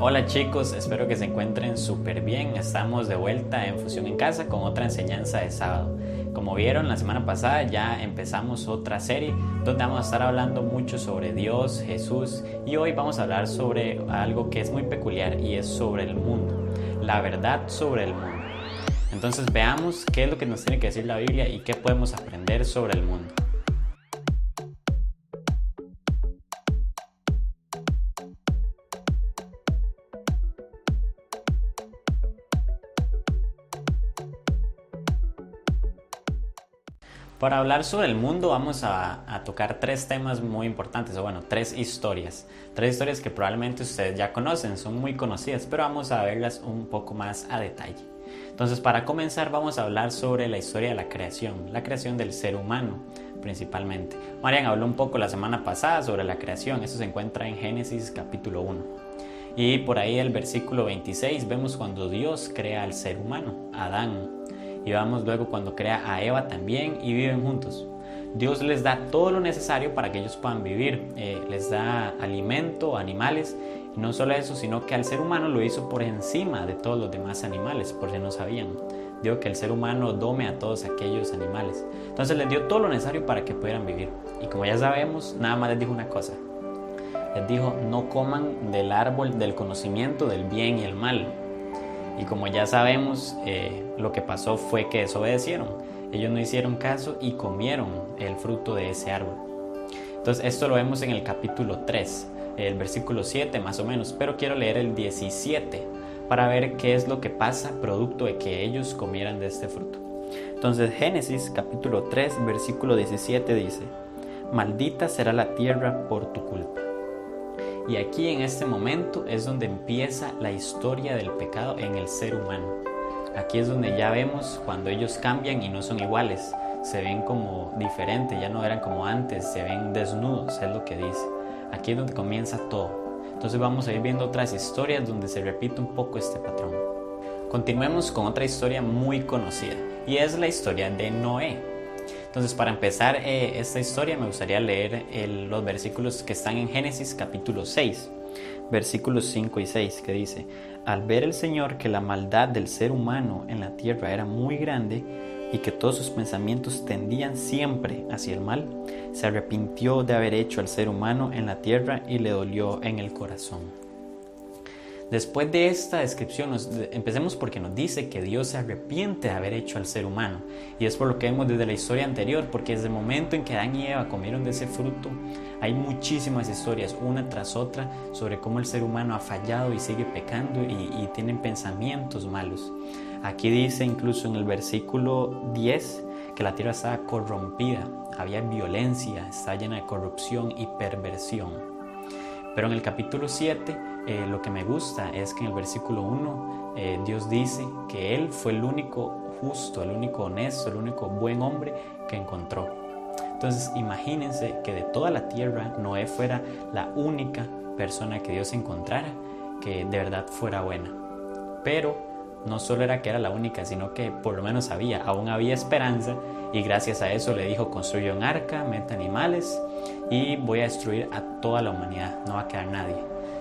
Hola chicos, espero que se encuentren súper bien. Estamos de vuelta en Fusión en Casa con otra enseñanza de sábado. Como vieron, la semana pasada ya empezamos otra serie donde vamos a estar hablando mucho sobre Dios, Jesús, y hoy vamos a hablar sobre algo que es muy peculiar y es sobre el mundo, la verdad sobre el mundo. Entonces veamos qué es lo que nos tiene que decir la Biblia y qué podemos aprender sobre el mundo. Para hablar sobre el mundo vamos a tocar tres temas muy importantes, o bueno, tres historias que probablemente ustedes ya conocen, son muy conocidas, pero vamos a verlas un poco más a detalle. Entonces, para comenzar vamos a hablar sobre la historia de la creación del ser humano principalmente. Marian habló un poco la semana pasada sobre la creación, eso se encuentra en Génesis capítulo 1. Y por ahí el versículo 26 vemos cuando Dios crea al ser humano, Adán. Y vamos luego cuando crea a Eva también y viven juntos. Dios les da todo lo necesario para que ellos puedan vivir. Les da alimento, animales. Y no solo eso, sino que al ser humano lo hizo por encima de todos los demás animales, por si no sabían. Digo que el ser humano dome a todos aquellos animales. Entonces les dio todo lo necesario para que pudieran vivir. Y como ya sabemos, nada más les dijo una cosa. Les dijo, no coman del árbol del conocimiento del bien y el mal. Y como ya sabemos, lo que pasó fue que desobedecieron. Ellos no hicieron caso y comieron el fruto de ese árbol. Entonces esto lo vemos en el capítulo 3, el versículo 7 más o menos, pero quiero leer el 17 para ver qué es lo que pasa producto de que ellos comieran de este fruto. Entonces Génesis capítulo 3 versículo 17 dice: maldita será la tierra por tu culpa. Y aquí en este momento es donde empieza la historia del pecado en el ser humano. Aquí es donde ya vemos cuando ellos cambian y no son iguales, se ven como diferentes, ya no eran como antes, se ven desnudos, es lo que dice. Aquí es donde comienza todo. Entonces vamos a ir viendo otras historias donde se repite un poco este patrón. Continuemos con otra historia muy conocida y es la historia de Noé. Entonces, para empezar esta historia me gustaría leer los versículos que están en Génesis capítulo 6, versículos 5 y 6, que dice: al ver el Señor que la maldad del ser humano en la tierra era muy grande y que todos sus pensamientos tendían siempre hacia el mal, se arrepintió de haber hecho al ser humano en la tierra y le dolió en el corazón. Después de esta descripción, empecemos porque nos dice que Dios se arrepiente de haber hecho al ser humano. Y es por lo que vemos desde la historia anterior, porque desde el momento en que Adán y Eva comieron de ese fruto, hay muchísimas historias, una tras otra, sobre cómo el ser humano ha fallado y sigue pecando y tienen pensamientos malos. Aquí dice incluso en el versículo 10 que la tierra estaba corrompida, había violencia, está llena de corrupción y perversión. Pero en el capítulo 7, lo que me gusta es que en el versículo 1 Dios dice que Él fue el único justo, el único honesto, el único buen hombre que encontró. Entonces imagínense que de toda la tierra Noé fuera la única persona que Dios encontrara que de verdad fuera buena. Pero no solo era que era la única, sino que por lo menos aún había esperanza, y gracias a eso le dijo: construye un arca, meta animales y voy a destruir a toda la humanidad, no va a quedar nadie.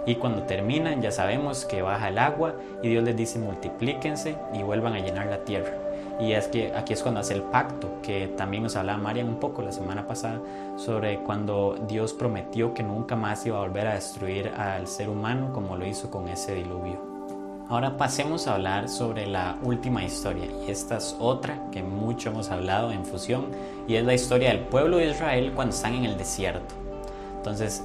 Y cuando terminan ya sabemos que baja el agua y Dios les dice: multiplíquense y vuelvan a llenar la tierra. Y es que aquí es cuando hace el pacto, que también nos hablaba Marian un poco la semana pasada, sobre cuando Dios prometió que nunca más iba a volver a destruir al ser humano como lo hizo con ese diluvio. Ahora pasemos a hablar sobre la última historia, y esta es otra que mucho hemos hablado en Fusión, y es la historia del pueblo de Israel cuando están en el desierto. Entonces,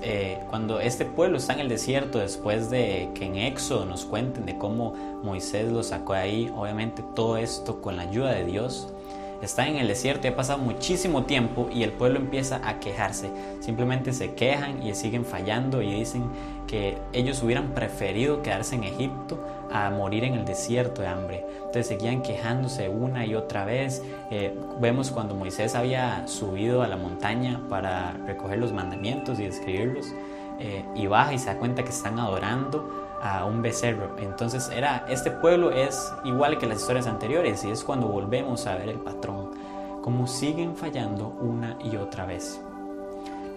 cuando este pueblo está en el desierto, después de que en Éxodo nos cuenten de cómo Moisés los sacó de ahí, obviamente todo esto con la ayuda de Dios, están en el desierto y ha pasado muchísimo tiempo y el pueblo empieza a quejarse. Simplemente se quejan y siguen fallando y dicen que ellos hubieran preferido quedarse en Egipto a morir en el desierto de hambre. Entonces seguían quejándose una y otra vez. Vemos cuando Moisés había subido a la montaña para recoger los mandamientos y escribirlos, y baja y se da cuenta que están adorando a un becerro. Entonces este pueblo es igual que las historias anteriores, y es cuando volvemos a ver el patrón, cómo siguen fallando una y otra vez.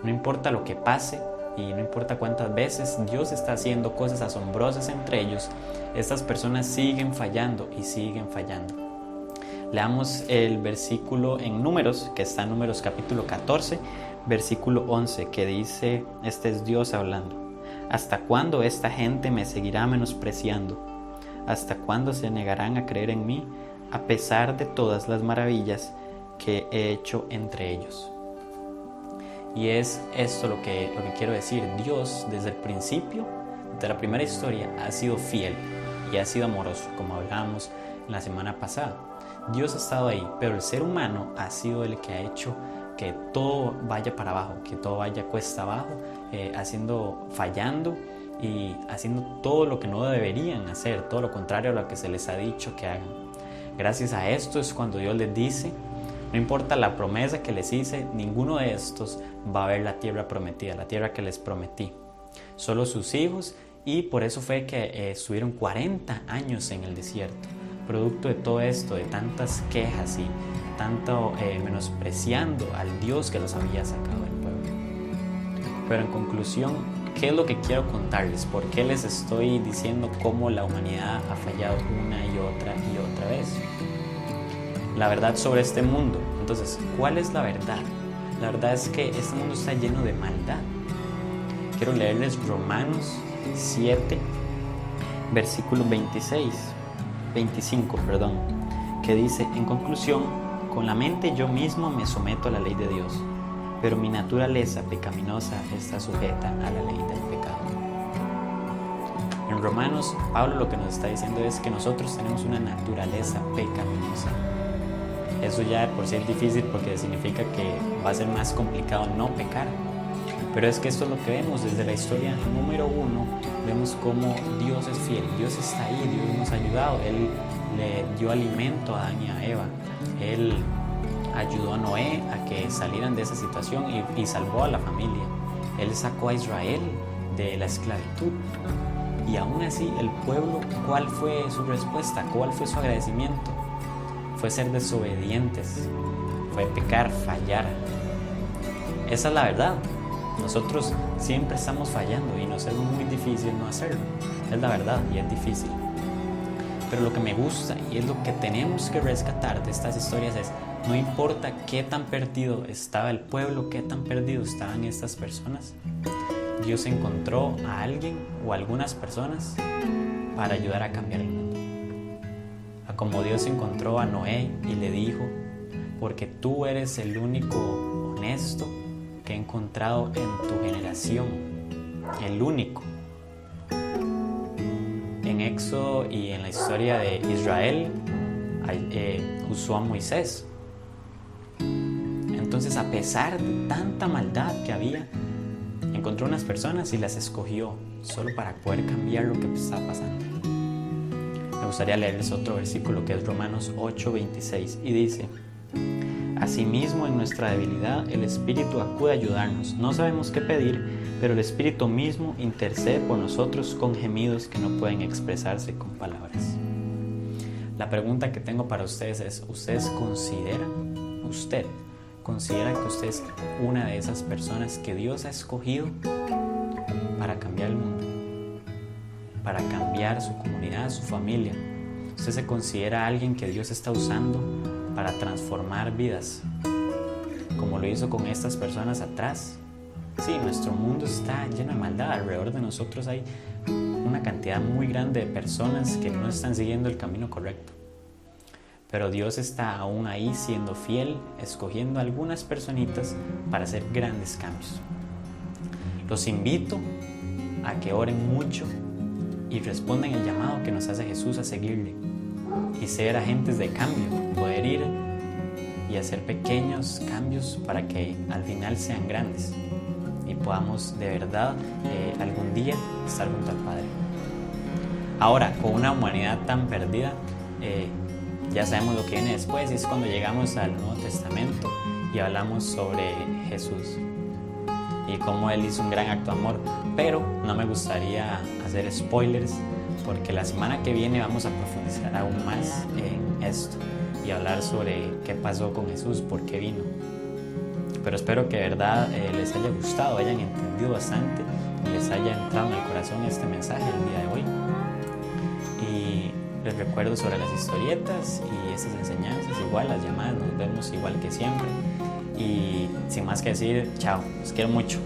No importa lo que pase, y no importa cuántas veces Dios está haciendo cosas asombrosas entre ellos, estas personas siguen fallando y siguen fallando. Leamos el versículo en Números, que está en Números capítulo 14, versículo 11, que dice, este es Dios hablando: ¿hasta cuándo esta gente me seguirá menospreciando? ¿Hasta cuándo se negarán a creer en mí, a pesar de todas las maravillas que he hecho entre ellos? Y es esto lo que quiero decir. Dios, desde el principio, de la primera historia, ha sido fiel y ha sido amoroso, como hablábamos la semana pasada. Dios ha estado ahí, pero el ser humano ha sido el que ha hecho que todo vaya para abajo, que todo vaya cuesta abajo, fallando y haciendo todo lo que no deberían hacer, todo lo contrario a lo que se les ha dicho que hagan. Gracias a esto es cuando Dios les dice, no importa la promesa que les hice, ninguno de estos va a ver la tierra prometida, la tierra que les prometí, solo sus hijos, y por eso fue que estuvieron 40 años en el desierto, producto de todo esto, de tantas quejas y tanto menospreciando al Dios que los había sacado del pueblo. Pero en conclusión, ¿qué es lo que quiero contarles? ¿Por qué les estoy diciendo cómo la humanidad ha fallado una y otra vez? La verdad sobre este mundo. Entonces, ¿cuál es la verdad? La verdad es que este mundo está lleno de maldad. Quiero leerles Romanos 7, versículo 25, que dice, en conclusión, con la mente yo mismo me someto a la ley de Dios, pero mi naturaleza pecaminosa está sujeta a la ley del pecado. En Romanos, Pablo lo que nos está diciendo es que nosotros tenemos una naturaleza pecaminosa. Eso ya de por sí es difícil porque significa que va a ser más complicado no pecar. Pero es que esto es lo que vemos desde la historia número 1. Vemos cómo Dios es fiel, Dios está ahí, Dios nos ha ayudado. Él le dio alimento a Adán y a Eva. Él ayudó a Noé a que salieran de esa situación y salvó a la familia. Él sacó a Israel de la esclavitud. Y aún así el pueblo, ¿cuál fue su respuesta? ¿Cuál fue su agradecimiento? Fue ser desobedientes, fue pecar, fallar. Esa es la verdad. Nosotros siempre estamos fallando y nos es muy difícil no hacerlo. Es la verdad y es difícil. Pero lo que me gusta y es lo que tenemos que rescatar de estas historias es, no importa qué tan perdido estaba el pueblo, qué tan perdido estaban estas personas, Dios encontró a alguien o a algunas personas para ayudar a cambiar el mundo. Como Dios encontró a Noé y le dijo, porque tú eres el único honesto que he encontrado en tu generación, el único. En Éxodo y en la historia de Israel usó a Moisés. Entonces, a pesar de tanta maldad que había, encontró unas personas y las escogió solo para poder cambiar lo que estaba pasando. Me gustaría leerles otro versículo que es Romanos 8:26 y dice, asimismo en nuestra debilidad el Espíritu acude a ayudarnos. No sabemos qué pedir, pero el Espíritu mismo intercede por nosotros con gemidos que no pueden expresarse con palabras. La pregunta que tengo para ustedes es, ¿usted considera que usted es una de esas personas que Dios ha escogido para cambiar el mundo? Para cambiar su comunidad, su familia? ¿Usted se considera alguien que Dios está usando para transformar vidas, como lo hizo con estas personas atrás? Sí, nuestro mundo está lleno de maldad. Alrededor de nosotros hay una cantidad muy grande de personas que no están siguiendo el camino correcto. Pero Dios está aún ahí siendo fiel, escogiendo algunas personitas para hacer grandes cambios. Los invito a que oren mucho y respondan el llamado que nos hace Jesús a seguirle y ser agentes de cambio, poder ir y hacer pequeños cambios para que al final sean grandes y podamos de verdad algún día estar junto al Padre. Ahora, con una humanidad tan perdida, ya sabemos lo que viene después, y es cuando llegamos al Nuevo Testamento y hablamos sobre Jesús y cómo Él hizo un gran acto de amor. Pero no me gustaría hacer spoilers, porque la semana que viene vamos a profundizar aún más en esto y hablar sobre qué pasó con Jesús, por qué vino. Pero espero que de verdad les haya gustado, hayan entendido bastante les haya entrado en el corazón este mensaje el día de hoy. Y les recuerdo sobre las historietas y estas enseñanzas, igual las llamadas, nos vemos igual que siempre. Y sin más que decir, chao, los quiero mucho.